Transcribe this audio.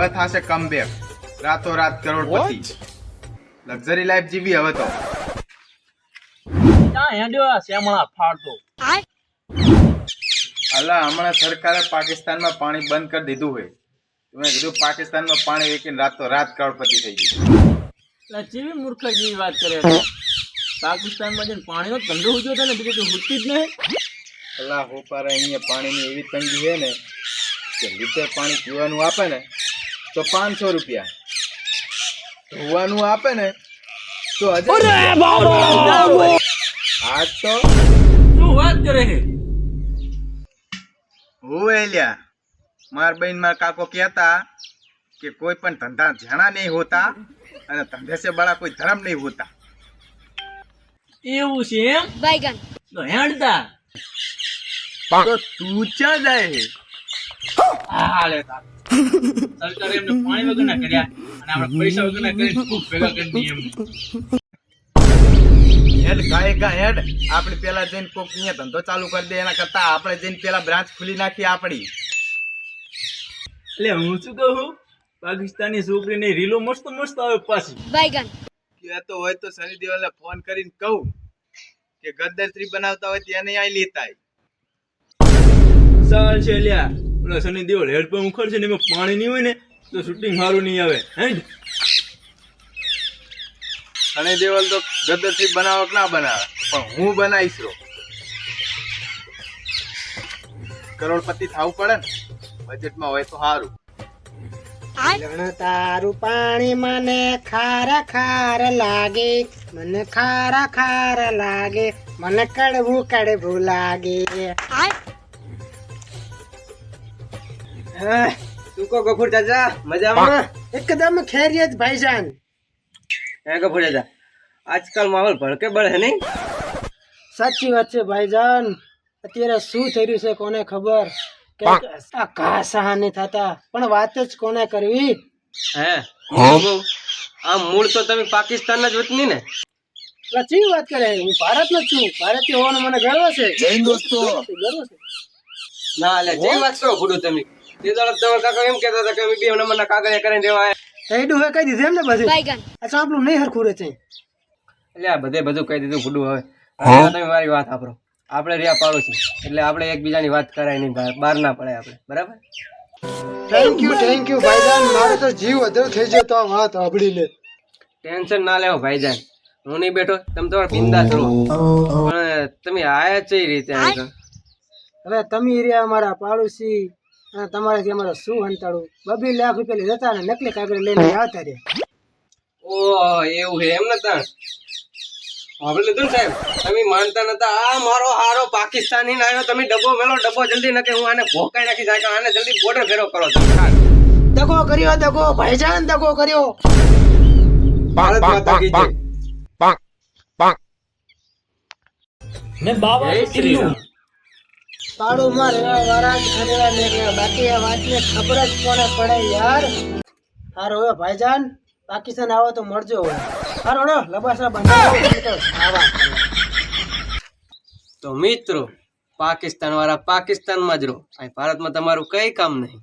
હવે થાશે કમબેક, રાતો રાત કરોડપતિ, લક્ઝરી લાઈફ જીવી હવે તો. ક્યાં હેડ્યો આ શ્યામળા ફાડતો? અલા હમણાં સરકારે પાકિસ્તાનમાં પાણી બંધ કરી દીધું હોય, મેં કીધું પાકિસ્તાનમાં પાણી વેચીને રાતો રાત કરોડપતિ થઈ ગઈ. એટલે જેવી મૂર્ખા જેવી વાત કરે છે. પાકિસ્તાનમાં જઈને પાણીનો ધંધો ઉજ્યો છે ને બીજું તો હુતી જ નહીં. અલા હોપારે અહીંયા પાણીની એવી તંગી છે ને કે લીટર પાણી પીવાનું આપે ને તો 500 રૂપિયા, ધોવાનું આપે ને તો 1000. આજ તો શું વાત કરે છે? હું એલ્યા માર બહેન માર કાકો કહેતા કે કોઈ પણ ધંધા જાણા નહીં હોતા અને ધંધે से बड़ा कोई धर्म नहीं होता. એવું છે એમ? बैगन તો હેડતા તો તું ક્યાં જાય છે? હા લેતા સરકારે એમને પાણી વગરના કર્યા અને આપણે પૈસા વગરના કરીને ખૂબ ભેગા કરી દઈએ એમ. હેડ ગાયકા હેડ, આપણે પેલા જઈને કોક અહીંયા ધંધો ચાલુ કરી દે એના કરતા આપણે જઈને પેલા બ્રાન્ચ ખુલી નાખી આપણી. એટલે હું શું કહું, પાકિસ્તાની છોકરીની રીલો મસ્ત મસ્ત આવે પાછી. बैगन કહેતો હોય તો સની દેઓલને ફોન કરીને કહું કે ગદ્દર 3 બનાવતા હોય ત્યાં નહીં આવી લેતા. સાલ છે લ્યા, ઓલા સની દેઓલ હેડ પર ઉખડશે ને એમાં પાણી નહીં હોય ને તો શૂટિંગ સારું નહીં આવે. હેડ સની દેઓલ તો ગદ્દર 3 બનાવો કે ના બનાવે પણ હું બનાવીશ રો. કરોડપતિ થવું પડે ને, બજેટમાં હોય તો સારું. તારું પાણી મને ખાર ખાર લાગે, મને ખાર ખાર લાગે, મને કડવું કડવું લાગે. શું કહો ગફુર ચાચા, મજામાં? એકદમ ખૈરિયત ભાઈજાન. હે ગફુર ચાચા, આજકાલ માહોલ ભડકે બળે નહીં? સાચી વાત છે ભાઈજાન. અત્યારે શું થઈ રહ્યું છે કોને ખબર, કે આ ઘા સહન નહીં થતા, પણ વાત જ કોને કરવી. હે આ મૂળ તો તમે પાકિસ્તાનના જ વતની ને? સાચી વાત કરે, હું ભારતનો જ છું, ભારતીય હોવાનો મને ગર્વ છે. જય દોસ્તો. ગર્વ છે. ના લે, જે વાત કરો ફૂડું તમે. તે દાડો તમારા કાકા એમ કહેતા હતા કે અમે બે નંબરના કાગળિયા કરીને દેવા આવ્યા. કઈડું હોય કહી દીધું એમ ને બધું. बैगन આ આપણું નહીં હરખું રહે છે. એટલે આ બધું કહી દીધું ફૂડું. હવે તમે મારી વાત સાંભળો. આપણે રહ્યા પાડોશી એટલે આપણે એકબીજાની વાત કરાય નહીં, બહાર ના પડે આપણે, બરાબર? થેન્ક યુ ભાઈજાન. મારો તો જીવ અધર થઈ ગયો તો આ વાત સાંભળી લે. ટેન્શન ના લેવો ભાઈજાન, હું નહીં બેઠો, તમે તમારા બિંદાસ રહો. પણ તમે આયા છે એ રીતે અહીં હવે તમે રહ્યા અમારા પાડોશી અને તમારાથી અમારે શું હંતાડું. 2 લાખ રૂપિયા જતા ને નકલી કાગળ લઈને આવતા રહ્યા. ઓહ એવું છે એમ નતા? હવે લીધું ને સાહેબ, તમે માનતા નતા. આ મારો હારો પાકિસ્તાની ના આવ્યો, તમે ડબ્બો મેળો, ડબ્બો જલ્દી નકે હું આને ભોકાઈ નાખી જાય. આને જલ્દી બોર્ડર ફેરો કરો તમે. દગો કર્યો, દગો ભાઈજાન, દગો કર્યો. ભારત માતા કી જય. ને બાબા જય શ્રી રામ. પાડોમાં રહેવા વાળા જ ખરેવા નીકળ્યા, બાકી આ વાતને ખબર જ કોને પડે યાર. હારો હવે ભાઈજાન, પાકિસ્તાન આવો તો મળજો. હવે હારો નો લબાસા બંધાવો આવા. તો મિત્રો, પાકિસ્તાન વાળા પાકિસ્તાનમાં જ રહો, અહીં ભારતમાં તમારું કઈ કામ નહીં.